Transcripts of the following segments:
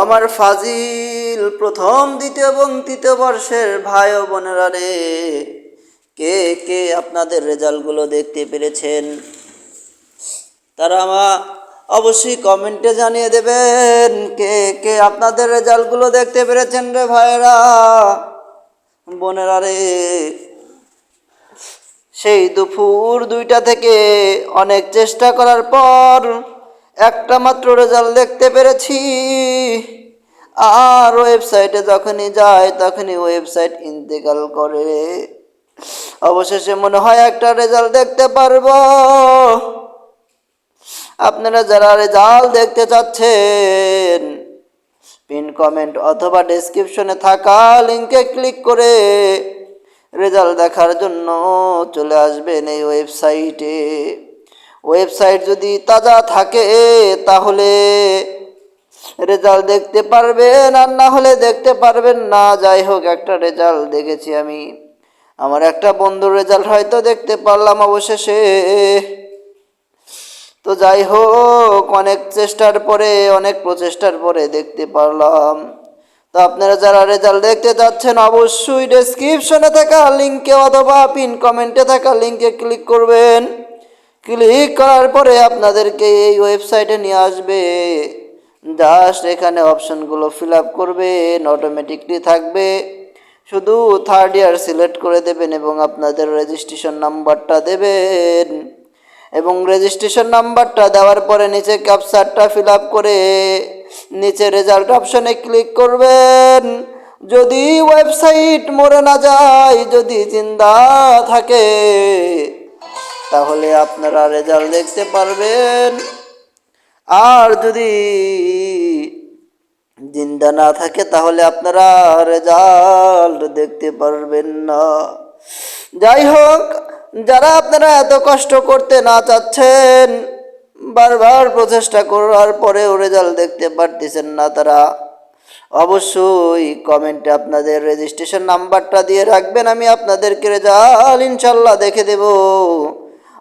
আমার ফাজিল প্রথম দ্বিতীয় এবং তৃতীয় বর্ষের ভাই ও বোনেরা রে, কে কে আপনাদের রেজাল্টগুলো দেখতে পেরেছেন তারা অবশ্যই কমেন্টে জানিয়ে দেবেন। কে কে আপনাদের রেজাল্টগুলো দেখতে পেরেছেন রে ভাইরা বোনেরা রে। সেই দুপুর 2টা থেকে অনেক চেষ্টা করার পর একটা মাত্র রেজাল্ট দেখতে পেরেছি। আর ওয়েবসাইটে যখনই যায় তখনই ওয়েবসাইট ইন্তেকাল করে। অবশেষে মনে হয় একটা রেজাল্ট দেখতে পারবো। আপনারা যারা রেজাল্ট দেখতে চাচ্ছেন, পিন কমেন্ট অথবা ডেসক্রিপশনে থাকা লিঙ্কে ক্লিক করে রেজাল্ট দেখার জন্য চলে আসবেন এই ওয়েবসাইটে। ওয়েবসাইট যদি তাজা থাকে তাহলে রেজাল্ট দেখতে পারবেন, আর না হলে দেখতে পারবেন না। যাই হোক, একটা রেজাল্ট দেখেছি আমি, আমার একটা বন্ধুর রেজাল্ট হয়তো দেখতে পারলাম অবশেষে। তো যাই হোক, অনেক চেষ্টার পরে, অনেক প্রচেষ্টার পরে দেখতে পারলাম। তো আপনারা যারা রেজাল্ট দেখতে যাচ্ছেন অবশ্যই ডেসক্রিপশনে থাকা লিঙ্কে অথবা পিন কমেন্টে থাকা লিঙ্কে ক্লিক করবেন। ক্লিক করার পরে আপনাদেরকে এই ওয়েবসাইটে নিয়ে আসবে। জাস্ট এখানে অপশনগুলো ফিল আপ করবেন, অটোমেটিকলি থাকবে। শুধু 3rd ইয়ার সিলেক্ট করে দেবেন এবং আপনাদের রেজিস্ট্রেশন নাম্বারটা দেবেন। এবং রেজিস্ট্রেশন নাম্বারটা দেওয়ার পরে নিচে ক্যাপচারটা ফিল আপ করে নিচে রেজাল্ট অপশনে ক্লিক করবেন। যদি ওয়েবসাইট মরে না যায়, যদি জিন্দা থাকে, তাহলে আপনারা রেজাল্ট দেখতে পারবেন। আর যদি জিন্দা না থাকে তাহলে আপনারা রেজাল্ট দেখতে পারবেন না। যাই হোক, যারা আপনারা এত কষ্ট করতে না চাচ্ছেন, বারবার প্রচেষ্টা করার পরেও রেজাল্ট দেখতে পারতেছেন না, তারা অবশ্যই কমেন্টে আপনাদের রেজিস্ট্রেশন নাম্বারটা দিয়ে রাখবেন। আমি আপনাদেরকে রেজাল্ট ইনশাল্লাহ দেখে দেব।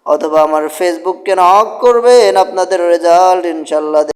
অথবা আমার ফেসবুককে নক করবেন, আপনাদের রেজাল্ট ইনশাল্লাহ